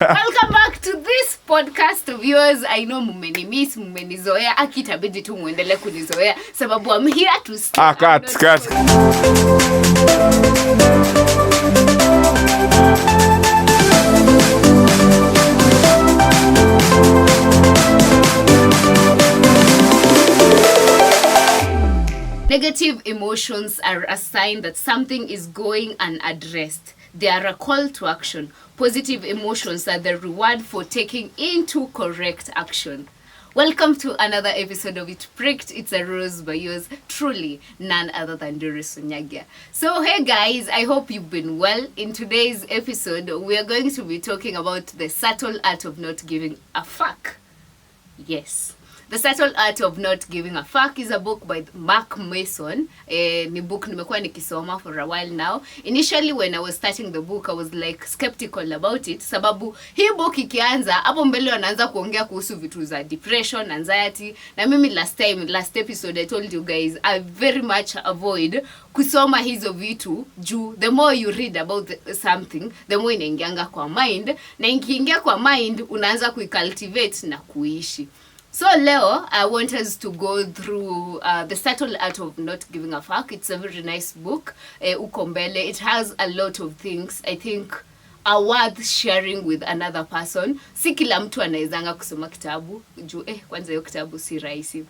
Welcome back to this podcast of yours. I know mumenimiss, mumenizoea, akitabidi tu muendelee kunizoea sababu I'm here to stay. Cut. Negative emotions are a sign that something is going unaddressed. They are a call to action. Positive emotions are the reward for taking into correct action. Welcome to another episode of It Pricked. It's a rose by yours truly, none other than Doris Onyagia. So hey guys, I hope you've been well. In today's episode, we are going to be talking about the subtle art of not giving a fuck. Yes. The Subtle Art of Not Giving a Fuck is a book by Mark Mason. Ni book nimekuwa nikisoma for a while now. Initially when I was starting the book, I was like skeptical about it. Sababu hii book ikianza, hapo mbele wanaanza kuongea kuhusu vitu za depression, anxiety. Na mimi last episode I told you guys, I very much avoid kusoma hizo vitu juu the more you read about something, the more inaingianga kwa mind. Na ikiingia kwa mind, unaanza kuicultivate na kuishi. So leo, I want us to go through The Subtle Art of Not Giving a Fuck. It's a very nice book. Uko mbele. It has a lot of things I think are worth sharing with another person. Si kila mtu anaezanga kusoma kitabu. Juu, kwanza hiyo kitabu si rahisi.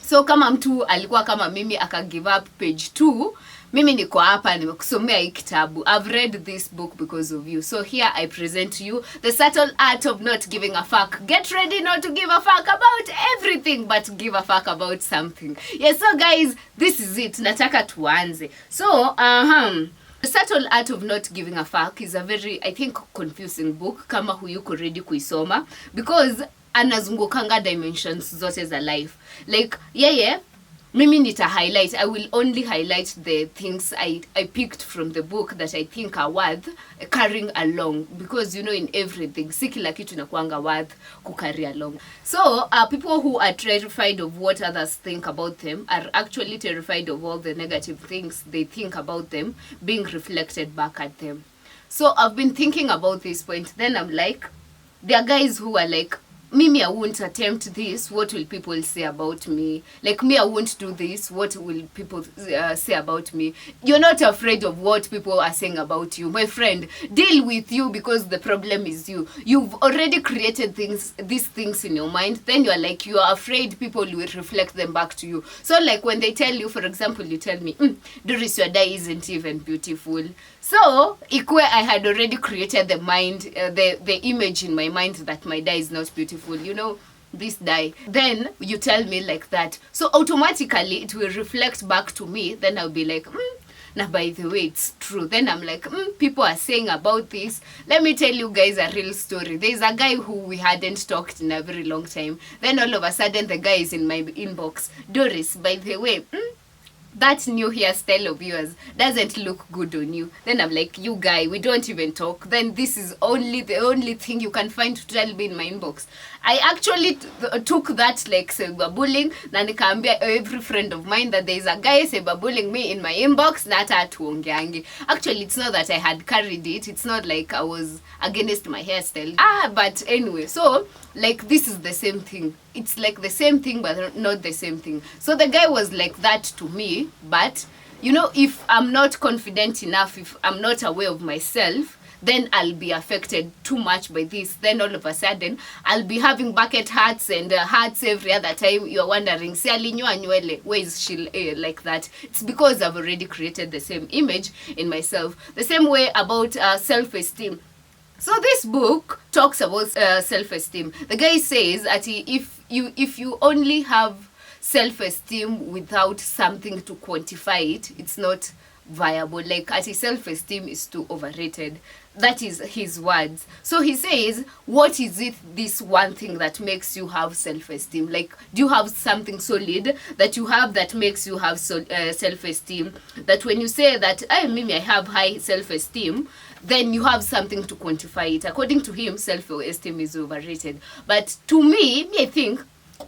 So kama mtu alikuwa kama mimi aka give up page 2, mimi niko hapa nimekusomea hii kitabu. I've read this book because of you. So here I present to you The Subtle Art of Not Giving a Fuck. Get ready not to give a fuck about everything but give a fuck about something. Yes, so guys, this is it. Nataka tuanze. So, The Subtle Art of Not Giving a Fuck is a very, I think, confusing book kama huyuko ready kuisoma because anazungukanga dimensions zote za life. Like, mimi nita highlight. I will only highlight the things I picked from the book that I think are worth carrying along. Because, you know, in everything, si kila kitu inakuanga worth kucarry along. So, people who are terrified of what others think about them are actually terrified of all the negative things they think about them being reflected back at them. So, I've been thinking about this point. Then I'm like, there are guys who are like, Mimi, I won't attempt this. What will people say about me? Like me, I won't do this. What will people say about me? You're not afraid of what people are saying about you. My friend, deal with you because the problem is you. You've already created these things in your mind. Then you're like, you are afraid people will reflect them back to you. So like when they tell you, for example, you tell me, Doris, your dye isn't even beautiful. So, ikwe I had already created the image in my mind that my dye is not beautiful, you know, this dye. Then you tell me like that. So automatically it will reflect back to me. Then I'll be like, now by the way, it's true. Then I'm like, people are saying about this. Let me tell you guys a real story. There's a guy who we hadn't talked in a very long time. Then all of a sudden the guy is in my inbox. Doris, by the way, that new hairstyle of yours doesn't look good on you. Then I'm like, you guy, we don't even talk. Then this is the only thing you can find to tell me in my inbox. I actually took that like cyberbullying. Na nikaambia every friend of mine that there is a guy cyberbullying me in my inbox. Na hata tuongeangi. Actually, it's not that I had carried it. It's not like I was against my hairstyle. But anyway, so like this is the same thing. It's like the same thing but not the same thing. So the guy was like that to me, but you know, if I'm not confident enough, if I'm not aware of myself, then I'll be affected too much by this. Then all of a sudden, I'll be having bucket hats and hats every other time. You're wondering, si alinywa nywele, where is she like that? It's because I've already created the same image in myself. The same way about self-esteem. So this book talks about self-esteem. The guy says that if you only have self-esteem without something to quantify it, it's not viable. Like self-esteem is too overrated. That is his words. So he says, what is it, this one thing that makes you have self-esteem? Like, do you have something solid that you have that makes you have self-esteem? That when you say that, I have high self-esteem, then you have something to quantify it. According to him, self-esteem is overrated. But to me, I think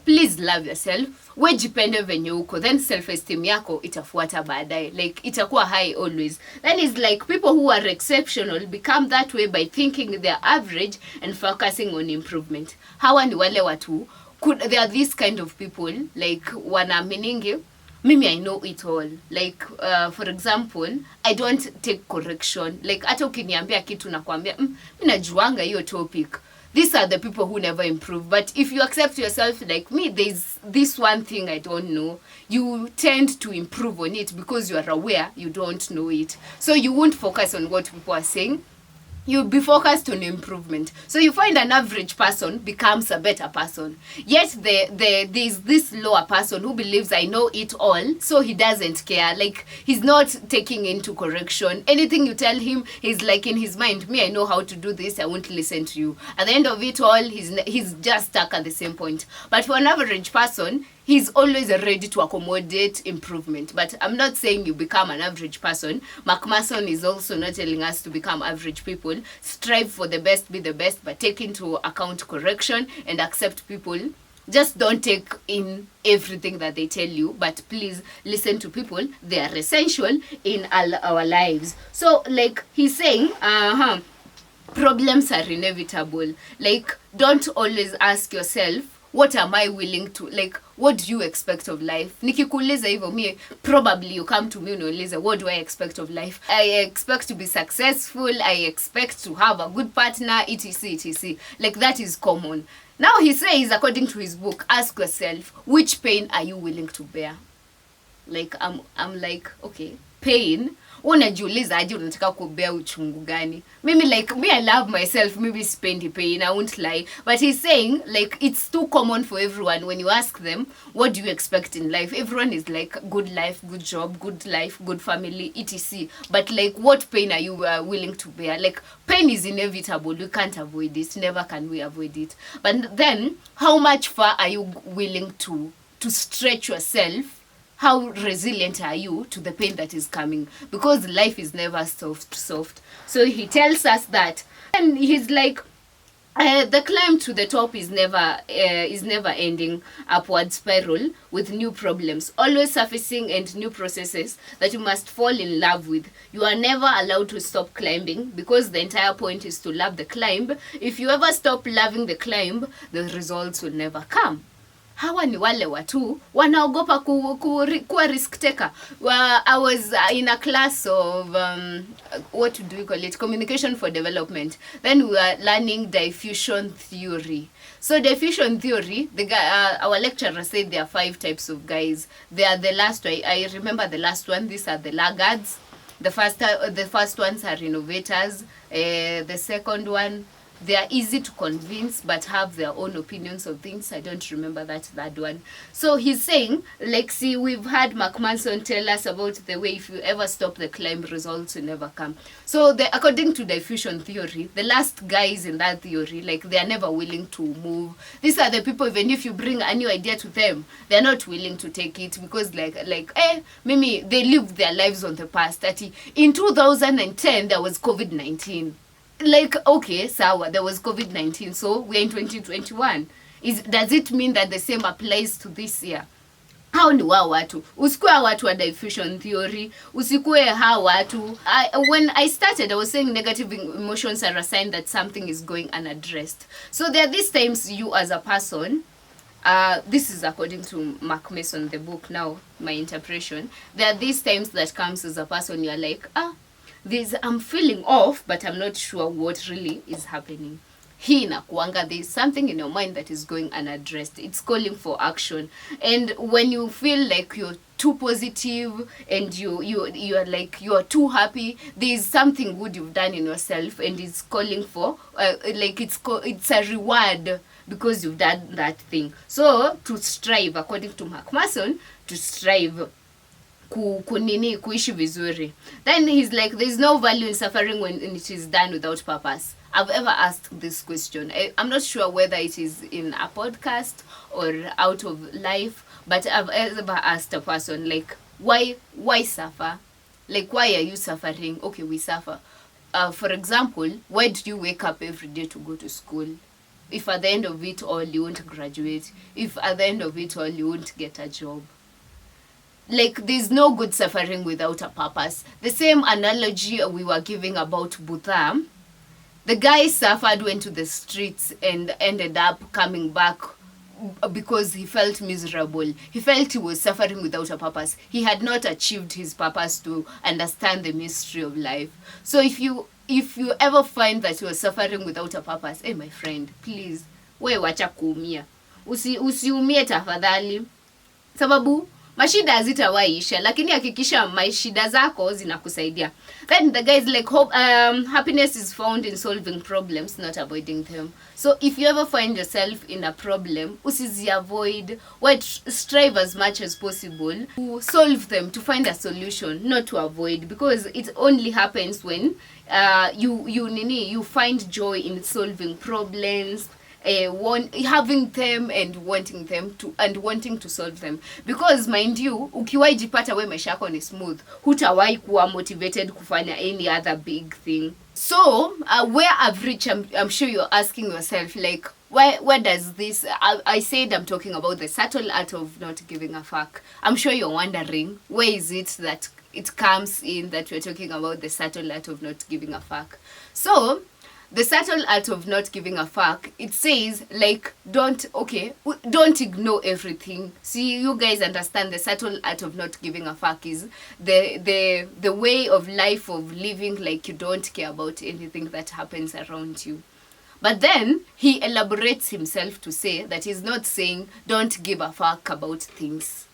please love yourself. We jipende venye uko, then self esteem yako itafuata baadaye, like itakuwa high always. Then it's like people who are exceptional become that way by thinking they're average and focusing on improvement. Hawa ni wale watu, they are this kind of people like wanaminingi mimi I know it all. Like for example, I don't take correction. Like hata ukiniambia kitu nakwambia mimi najuanga hiyo topic. These are the people who never improve. But if you accept yourself like me, there's this one thing I don't know, you tend to improve on it because you are aware you don't know it. So you won't focus on what people are saying. You'll be focused on improvement. So you find an average person becomes a better person. Yet there's this lower person who believes I know it all, so he doesn't care. Like, he's not taking into correction. Anything you tell him, he's like in his mind, me, I know how to do this, I won't listen to you. At the end of it all, he's just stuck at the same point. But for an average person, he's always ready to accommodate improvement. But I'm not saying you become an average person. McMason is also not telling us to become average people. Strive for the best, be the best, but take into account correction and accept people. Just don't take in everything that they tell you, but please listen to people. They are essential in our lives. So, like he's saying, problems are inevitable. Like, don't always ask yourself, what am I willing to, like, what do you expect of life? Nikikuuliza hivyo mie, probably you come to me unauliza, what do I expect of life? I expect to be successful, I expect to have a good partner, etc, etc. Like, that is common. Now he says, according to his book, ask yourself, which pain are you willing to bear? Like, I'm like, okay, pain. Unajiuliza aje unataka kubea uchungu gani? Mimi like, me I love myself, maybe spendi pain, I won't lie. But he's saying, like, it's too common for everyone. When you ask them, what do you expect in life? Everyone is like, good life, good job, good life, good family, etc. But like, what pain are you willing to bear? Like, pain is inevitable. We can't avoid it. Never can we avoid it. But then, how much far are you willing to stretch yourself? How resilient are you to the pain that is coming? Because life is never soft. So he tells us that. And he's like, the climb to the top is never ending upward spiral with new problems, always surfacing, and new processes that you must fall in love with. You are never allowed to stop climbing because the entire point is to love the climb. If you ever stop loving the climb, the results will never come. Hawa ni wale watu wanaogopa kuwa risk taker. I was in a class of what do we call it, communication for development. Then we were learning diffusion theory. So diffusion theory, the guy, our lecturer said there are 5 types of guys. They are the last. I remember the last one. These are the laggards. The first ones are innovators. The second one, they are easy to convince but have their own opinions of things. I don't remember that third one. So he's saying, like, see, we've had McMason tell us about the way if you ever stop the climb, results will never come. So according to diffusion theory, the last guys in that theory, like, they are never willing to move. These are the people, even if you bring a new idea to them, they're not willing to take it because maybe they live their lives on the past. That in 2010, there was COVID-19. Like, okay, sawa, there was COVID-19, so we're in 2021. Does it mean that the same applies to this year? Hao ni wao watu. Usikue watu wa diffusion theory. Usikue hao watu. When I started, I was saying negative emotions are a sign that something is going unaddressed. So there are these times you as a person, this is according to Mark Mason, the book now, my interpretation. There are these times that comes as a person, you're like, I'm feeling off, but I'm not sure what really is happening. Hii inakuanga, there's something in your mind that is going unaddressed. It's calling for action. And when you feel like you're too positive and you are like, you are too happy, there's something good you've done in yourself and it's calling for it's a reward because you've done that thing. So to strive, according to Mark Mason, to strive kuishi vizuri. Then he's like, there's no value in suffering when it is done without purpose. I've ever asked this question. I'm not sure whether it is in a podcast or out of life, but I've ever asked a person, like, why suffer? Like, why are you suffering? Okay, we suffer. For example, why do you wake up every day to go to school? if at the end of it all you won't graduate, if at the end of it all you won't get a job. Like, there's no good suffering without a purpose. The same analogy we were giving about Buddha. The guy suffered, went to the streets, and ended up coming back because he felt miserable. He felt he was suffering without a purpose. He had not achieved his purpose to understand the mystery of life. So if you ever find that you are suffering without a purpose, hey my friend, please, we wacha kuumia. Usiumie tafadhali. Sababu mashida hazitawaisha, lakini hakikisha mashida zako zinakusaidia. Then the guy is like, happiness is found in solving problems, not avoiding them. So if you ever find yourself in a problem, usizi avoid, strive as much as possible to solve them, to find a solution, not to avoid, because it only happens when you find joy in solving problems, having them and wanting to solve them. Because mind you, ukiwahi jipata we maisha yako ni smooth, hutawahi kuwa motivated kufanya any other big thing. So where I've reached, I'm sure you're asking yourself, like, where does this, I said I'm talking about the subtle art of not giving a fuck. I'm sure you're wondering, where is it that it comes in that we're talking about the subtle art of not giving a fuck? So the subtle art of not giving a fuck, it says, like, don't ignore everything. See, you guys understand the subtle art of not giving a fuck is the way of life of living like you don't care about anything that happens around you. But then he elaborates himself to say that he's not saying don't give a fuck about things.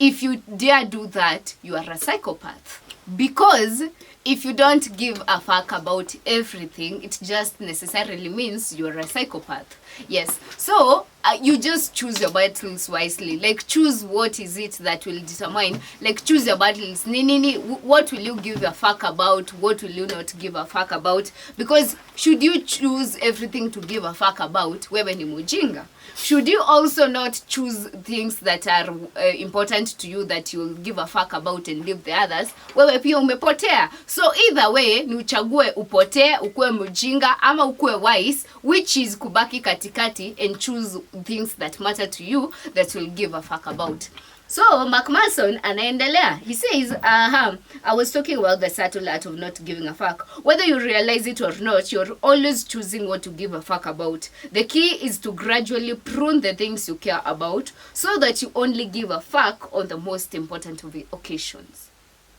If you dare do that, you are a psychopath. Because if you don't give a fuck about everything, it just necessarily means you're a psychopath. Yes. So you just choose your battles wisely. Like, choose what is it that will determine. Like, choose your battles. What will you give a fuck about? What will you not give a fuck about? Because should you choose everything to give a fuck about, wewe ni mujinga. Should you also not choose things that are important to you that you'll give a fuck about and leave the others, wewe pia umepotea. So either way, ni uchague upotee, ukue mujinga, ama ukue wise, which is kubaki katikati and choose things that matter to you that will give a fuck about. So McMason anaendelea. He says, I was talking about the subtle art of not giving a fuck. Whether you realize it or not, you're always choosing what to give a fuck about. The key is to gradually prune the things you care about so that you only give a fuck on the most important of the occasions.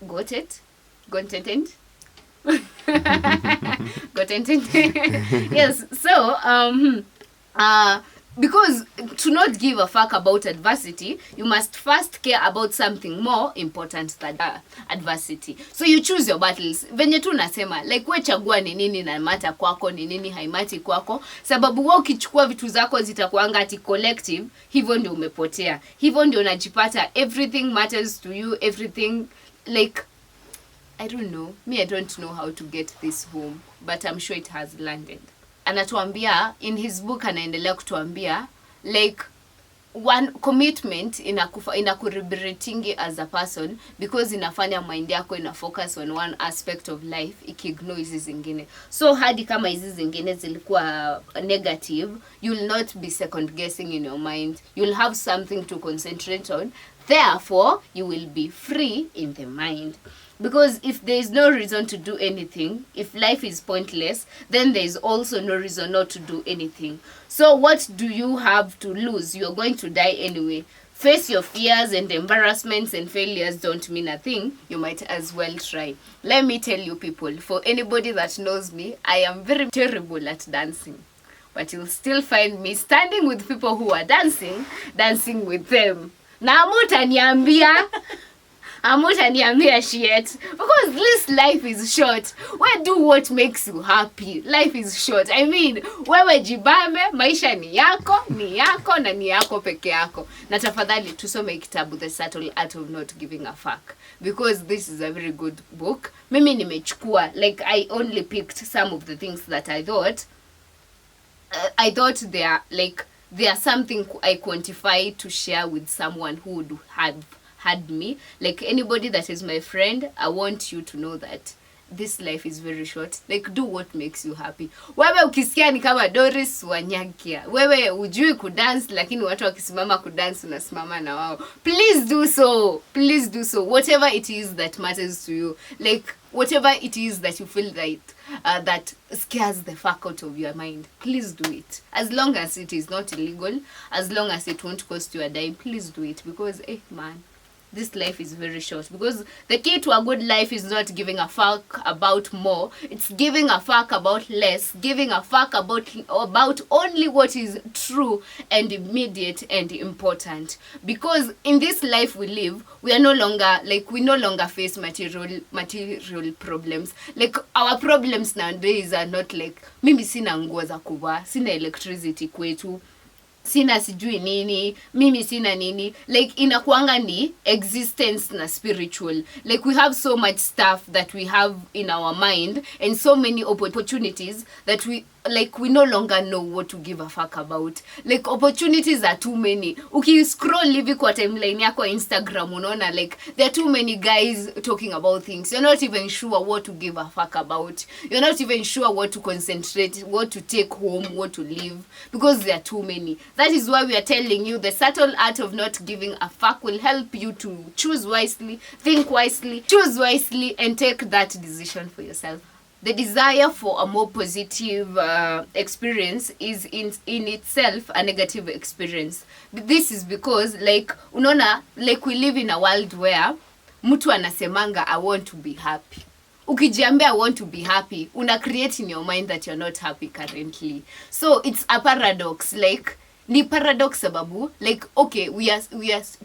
Got it? Got it? Got it? Yes. So, because to not give a fuck about adversity, you must first care about something more important than adversity. So you choose your battles. Venye tu nasema, like, we chagua ni nini na mata kwako, ni nini haimati kwako. Sababu wewe ukichukua vitu zako zitakuanga ati collective, hivyo ndio umepotea. Hivyo ndio unajipata everything matters to you, everything, like, I don't know. Me, I don't know how to get this home, but I'm sure it has landed. Anatuambia, in his book anaendelea kutuambia, like, one commitment inakuriberatingi as a person because inafanya mind yako ina focus on one aspect of life ikiignore hizi zingine. So hadi kama hizi zingine zilikuwa negative, you'll not be second guessing in your mind. You'll have something to concentrate on. Therefore, you will be free in the mind. Because if there is no reason to do anything, if life is pointless, then there is also no reason not to do anything. So what do you have to lose? You're going to die anyway. Face your fears and embarrassments and failures don't mean a thing. You might as well try. Let me tell you people, for anybody that knows me, I am very terrible at dancing. But you'll still find me standing with people who are dancing with them. Na hamutaniambia shit, because this life is short. Why do what makes you happy? Life is short. I mean, wewe jibame, maisha ni yako na ni yako peke yako. Na tafadhali tusome kitabu The Subtle Art of Not Giving a Fuck, because this is a very good book. Mimi nimechukua, like, I only picked some of the things that I thought they are something I quantify to share with someone who would have had me. Like, anybody that is my friend, I want you to know that this life is very short. Like, do what makes you happy. Wewe ukisikia ni kama Doris Wanyakia, wewe ujui kudance lakini watu wakisimama kudance unasimama na wao, please do so. Please do so. Whatever it is that matters to you, like whatever it is that you feel that scares the fuck out of your mind, please do it. As long as it is not illegal, as long as it won't cost you a dime, please do it. Because man, this life is very short. Because the key to a good life is not giving a fuck about more, it's giving a fuck about less, giving a fuck about only what is true and immediate and important. Because in this life we live, we no longer face material problems. Like, our problems nowadays are not like, mimi sina nguo za kuvaa, sina electricity kwetu, sina sijui nini, mimi sina nini. Like, inakuanga ni existence na spiritual. Like, we have so much stuff that we have in our mind and so many opportunities that we no longer know what to give a fuck about. Like, opportunities are too many. Scroll hivi kwa timeline yako Instagram, unaona like there are too many guys talking about things. You're not even sure what to give a fuck about. You're not even sure what to concentrate, what to take home, what to leave, because there are too many. That is why we are telling you the subtle art of not giving a fuck will help you to choose wisely, think wisely, choose wisely, and take that decision for yourself. The desire for a more positive experience is in itself a negative experience. This is because, like, unaona, like, we live in a world where mtu anasemanga I want to be happy. Ukijiambia I want to be happy, una create in your mind that you're not happy currently. So it's a paradox. Like, ni paradox sababu, like, okay, we are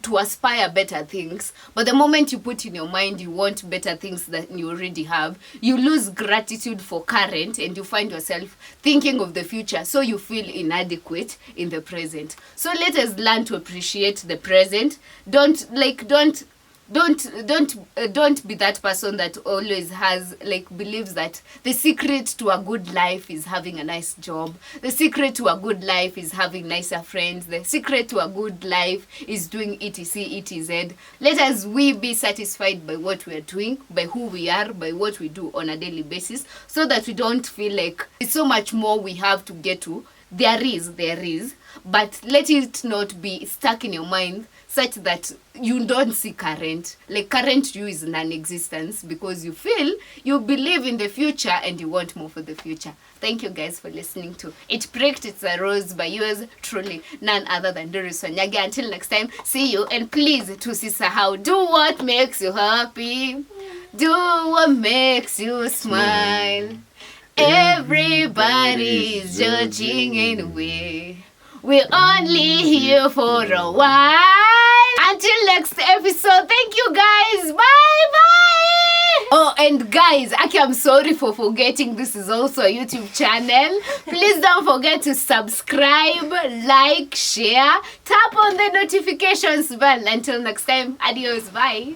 to aspire better things, but the moment you put in your mind you want better things that you already have, you lose gratitude for current and you find yourself thinking of the future, so you feel inadequate in the present. So let us learn to appreciate the present. Don't be that person that always believes that the secret to a good life is having a nice job. The secret to a good life is having nicer friends. The secret to a good life is doing etc, etc. Let us be satisfied by what we are doing, by who we are, by what we do on a daily basis, so that we don't feel like it's so much more we have to get to. There is, but let it not be stuck in your mind such that you don't see current. Like, current you is non-existence because you believe in the future and you want more for the future. Thank you guys for listening to It Pricked, It's a Rose by yours truly, none other than Doris Wanyagia. Until next time, see you, and please, tusisahau, do what makes you happy, do what makes you smile. Everybody's judging anyway. We're only here for a while. Until next episode, thank you guys. Bye. Oh, and guys, I'm sorry for forgetting, this is also a YouTube channel. Please don't forget to subscribe, like, share, tap on the notifications bell. Until next time, adios, bye.